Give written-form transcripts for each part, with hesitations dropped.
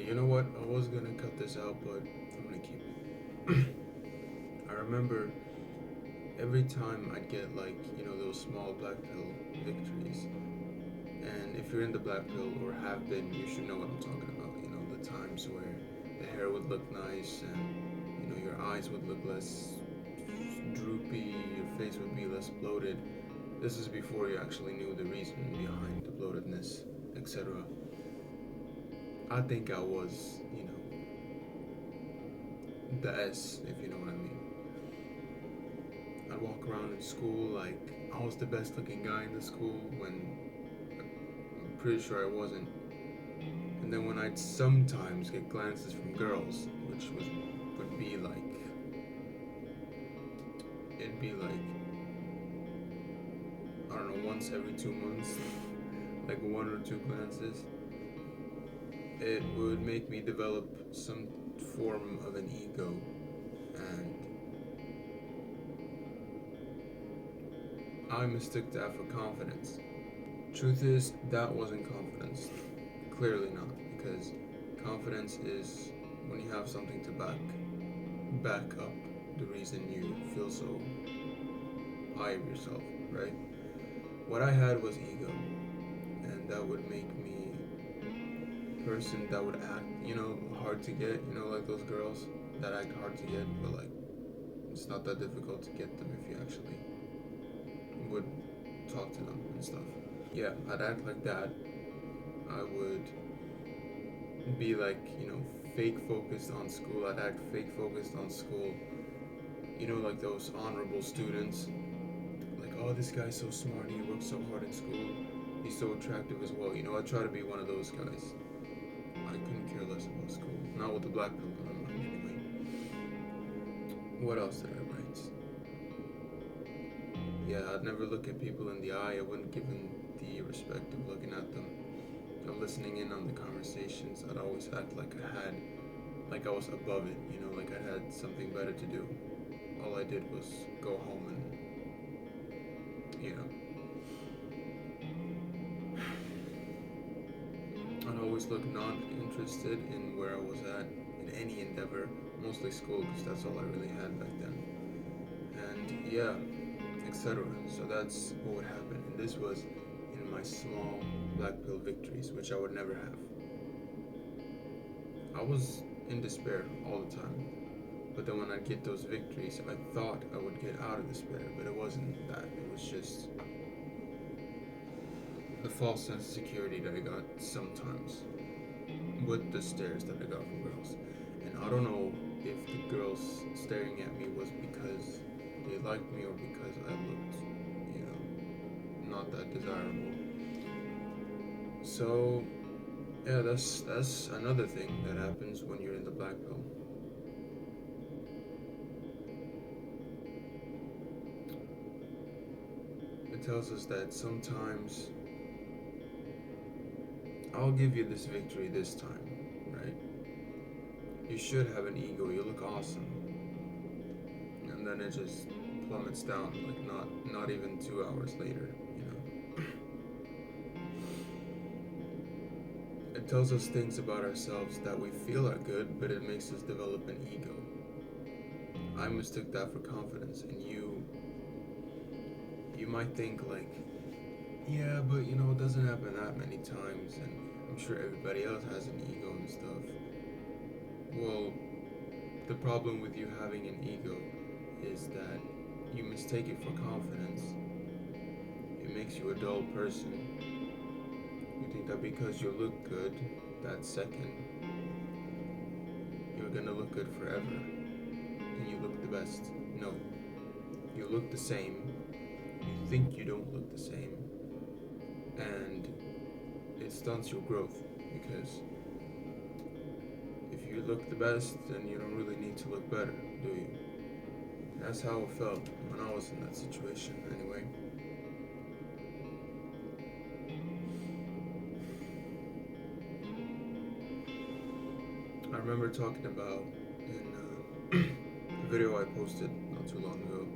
You know what? I was gonna cut this out, but I'm gonna keep it. I remember every time I'd get like, those small black pill victories. And if you're in the black pill or have been, you should know what I'm talking about. The times where the hair would look nice and, your eyes would look less droopy, your face would be less bloated. This is before you actually knew the reason behind the bloatedness, etc. I think I was, the S, if you know what I mean. I'd walk around in school like I was the best looking guy in the school when I'm pretty sure I wasn't. And then when I'd sometimes get glances from girls, which would be like it'd be like I don't know, once every 2 months, like one or two glances, it would make me develop some form of an ego, and I mistook that for confidence. Truth is, that wasn't confidence. Clearly not, because confidence is when you have something to back up the reason you feel so high of yourself, right? What I had was ego, and that would make me a person that would act, hard to get, like those girls that act hard to get, but like it's not that difficult to get them if you actually would talk to them and stuff. Yeah, I'd act like that. I would be like, fake focused on school. I'd act fake focused on school. Like those honorable students. Like, oh, this guy's so smart. He works so hard in school. He's so attractive as well. I try to be one of those guys. I couldn't care less about school. Not with the black pill in my mind, anyway. What else did I write? Yeah, I'd never look at people in the eye. I wouldn't give them the respect of looking at them, of listening in on the conversations. I'd always act like I was above it, like I had something better to do. All I did was go home and, I'd always look not interested in where I was at in any endeavor, mostly school, because that's all I really had back then. And yeah, etc. So that's what would happen. And this was in my small black pill victories, which I would never have. I was in despair all the time. But then when I'd get those victories, I thought I would get out of despair, but it wasn't that. It was just the false sense of security that I got sometimes with the stares that I got from girls. And I don't know if the girls staring at me was because they liked me or because I looked, not that desirable. So yeah, that's another thing that happens when you're in the black pill. It tells us that sometimes I'll give you this victory this time, right? You should have an ego. You look awesome, and then it just plummets down like not even 2 hours later. It tells us things about ourselves that we feel are good, but it makes us develop an ego. I mistook that for confidence, and you might think like, yeah, but it doesn't happen that many times, and I'm sure everybody else has an ego and stuff. Well, the problem with you having an ego is that you mistake it for confidence. It makes you a dull person. You think that because you look good that second, you're gonna look good forever and you look the best. No, you look the same. You think you don't look the same, and it stunts your growth because if you look the best, then you don't really need to look better, do you? That's how it felt when I was in that situation, anyway. I remember talking about in a video I posted not too long ago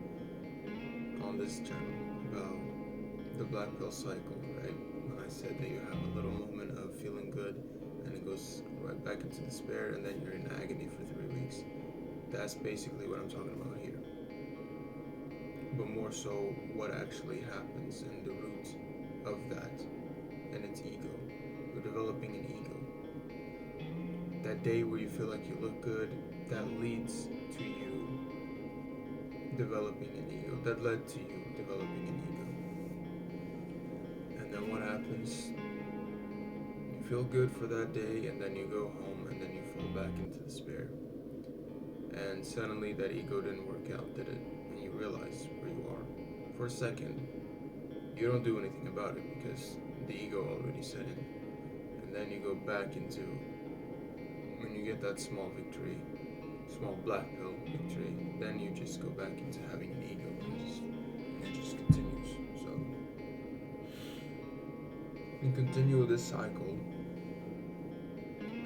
on this channel about the black pill cycle, right? When I said that you have a little moment of feeling good, and it goes right back into despair, and then you're in agony for 3 weeks. That's basically what I'm talking about here. But more so, what actually happens in the root of that, and it's ego. You're developing an ego. That day where you feel like you look good, that leads to you developing an ego. That led to you developing an ego. And then what happens? You feel good for that day, and then you go home, and then you fall back into despair. And suddenly that ego didn't work out, did it? And you realize where you are. For a second, you don't do anything about it because the ego already set in. And then you go back into, when you get that small victory, small black pill victory, then you just go back into having an ego, and it just continues. So you continue this cycle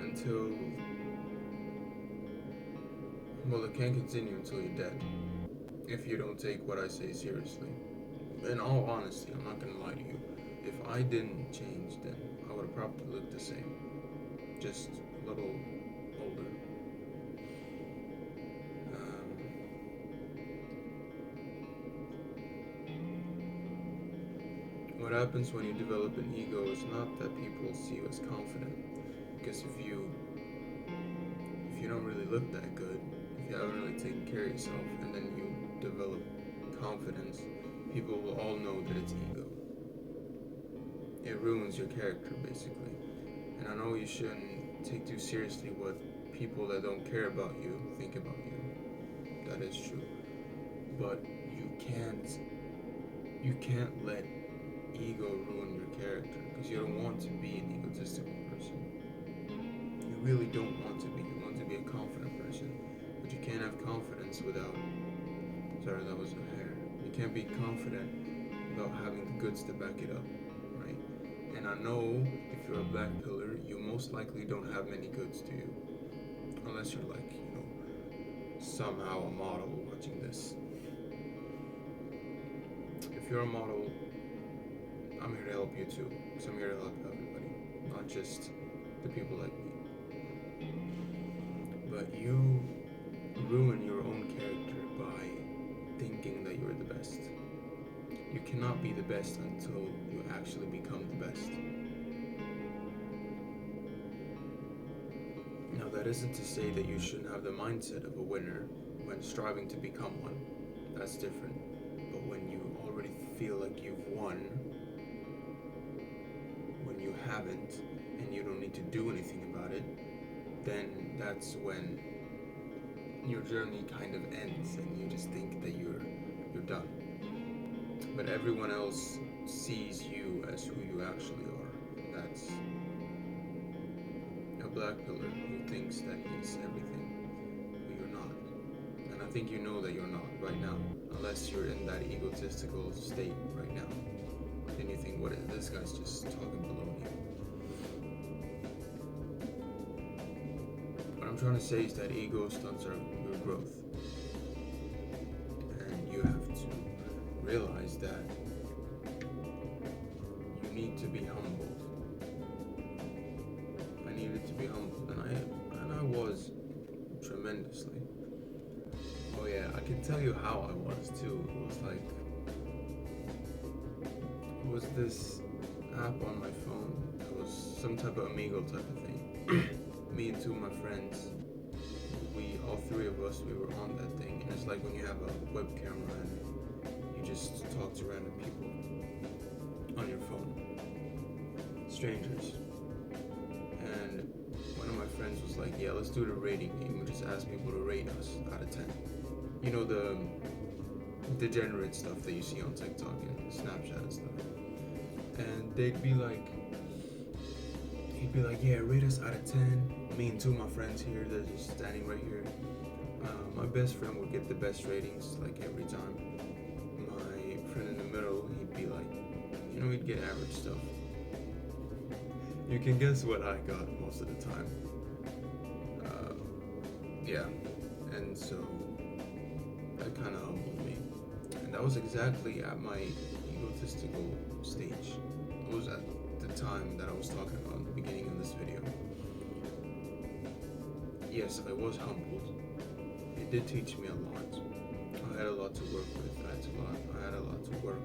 until, well, it can't continue until you're dead, if you don't take what I say seriously. In all honesty, I'm not gonna lie to you. If I didn't change, then I would have probably looked the same, just a little older. What happens when you develop an ego is not that people see you as confident, because if you don't really look that good, if you haven't really taken care of yourself, and then you develop confidence, people will all know that it's ego. It ruins your character, basically. And I know you shouldn't take too seriously what people that don't care about you think about you. That is true. But you can't let ego ruin your character, because you don't want to be an egotistical person. You really don't want to be. You want to be a confident person. But you can't have confidence without, sorry, that was a hair. You can't be confident without having the goods to back it up, right? And I know if you're a black pillar, you most likely don't have many goods to you. Unless you're like, somehow a model watching this. If you're a model, I'm here to help you too. Because I'm here to help everybody, not just the people like me. But you ruin your own character by thinking that you're the best. You cannot be the best until you actually become the best. Now, that isn't to say that you shouldn't have the mindset of a winner when striving to become one. That's different. But when you already feel like you've won, when you haven't, and you don't need to do anything about it, then that's when your journey kind of ends, and you just think that you're done. But everyone else sees you as who you actually are. And that's a black pillar who thinks that he's everything, but you're not. And I think you know that you're not right now, unless you're in that egotistical state right now. Then you think, what is this guy's just talking baloney? What I'm trying to say is that ego stunts your growth. And you have to realize that you need to be humbled. I needed to be humbled, and I was tremendously. Oh yeah, I can tell you how I was too. It was this app on my phone. It was some type of Amigo type of thing. Me and two of my friends, all three of us, we were on that thing. And it's like when you have a web camera and you just talk to random people on your phone, strangers. And one of my friends was like, yeah, let's do the rating game. We just ask people to rate us out of 10. You know, the degenerate stuff that you see on TikTok and Snapchat and stuff. And he'd be like, yeah, rate us out of 10. Me and two of my friends here, they're just standing right here. My best friend would get the best ratings, like, every time. My friend in the middle, he'd be like, he'd get average stuff. You can guess what I got most of the time. Yeah, and so that kind of humbled me. And that was exactly at my egotistical stage. It was at the time that I was talking about in the beginning of this video. yes, I was humbled. It did teach me a lot. I had a lot to work with. I had a lot to work.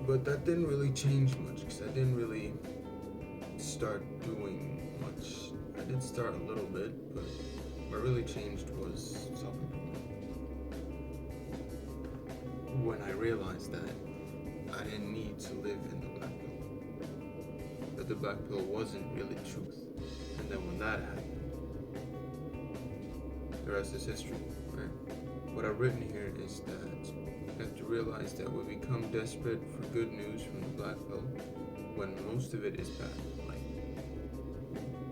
But that didn't really change much because I didn't really start doing much. I did start a little bit, but what really changed was self-improvement. When I realized that I didn't need to live in the black pill, that the black pill wasn't really truth. And then when that happened, the rest is history, right? What I've written here is that you have to realize that we become desperate for good news from the black pill when most of it is bad. Like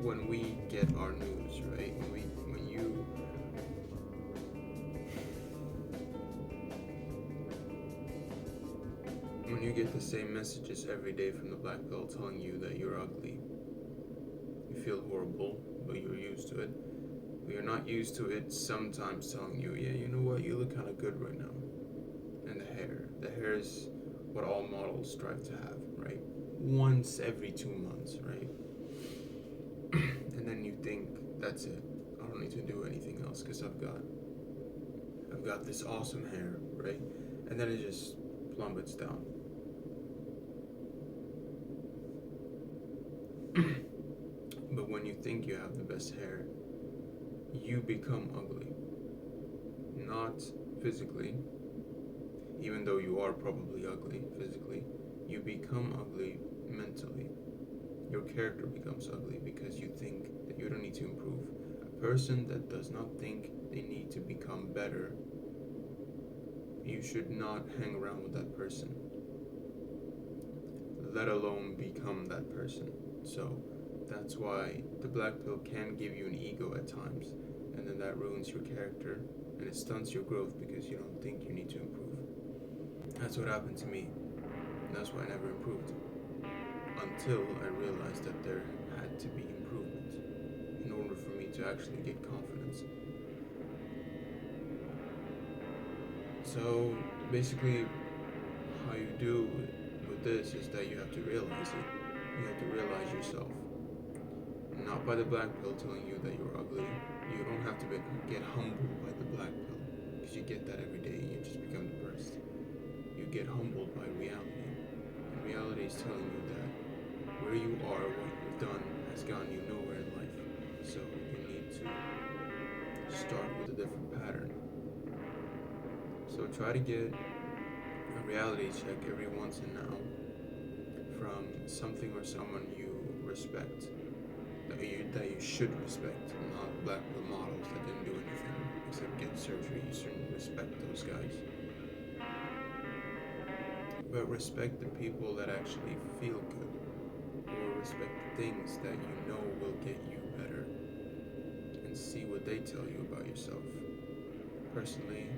when we get our news, right? When you get the same messages every day from the black pill telling you that you're ugly, you feel horrible, but you're used to it. But you're not used to it sometimes telling you, yeah, you know what, you look kind of good right now. And the hair. The hair is what all models strive to have, right? Once every 2 months, right? And then you think, that's it. I don't need to do anything else because I've got this awesome hair, right? And then it just plummets down. But when you think you have the best hair, you become ugly. Not physically, even though you are probably ugly physically, you become ugly mentally. Your character becomes ugly because you think that you don't need to improve. A person that does not think they need to become better, you should not hang around with that person, let alone become that person. So that's why the black pill can give you an ego at times, and then that ruins your character and it stunts your growth because you don't think you need to improve. That's what happened to me. And that's why I never improved. Until I realized that there had to be improvement in order for me to actually get confidence. So basically, how you do with this is that you have to realize it. You have to realize yourself. Not by the black pill telling you that you're ugly. You don't have to get humbled by the black pill because you get that every day and you just become depressed. You get humbled by reality. And reality is telling you that where you are, what you've done, has gotten you nowhere in life. So you need to start with a different pattern. So try to get a reality check every once in now from something or someone you respect, that you should respect, not black pill models that didn't do anything except get surgery. You shouldn't respect those guys. But respect the people that actually feel good, or respect the things that you know will get you better, and see what they tell you about yourself. Personally,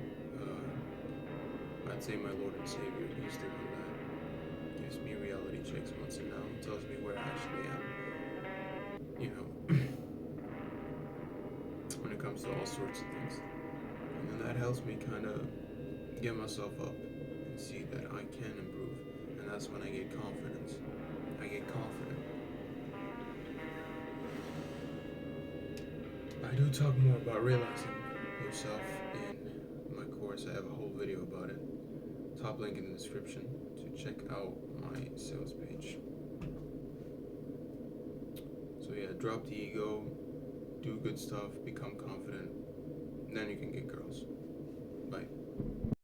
I'd say my Lord and Savior, He's the one that gives me reality checks once in a while, tells me where I actually am, when it comes to all sorts of things. And then that helps me kind of get myself up and see that I can improve. And that's when I get confidence. I get confident. I do talk more about realizing yourself in my course. I have a whole video about it. Top link in the description to check out my sales page. So yeah, drop the ego, do good stuff, become confident, then you can get girls. Bye.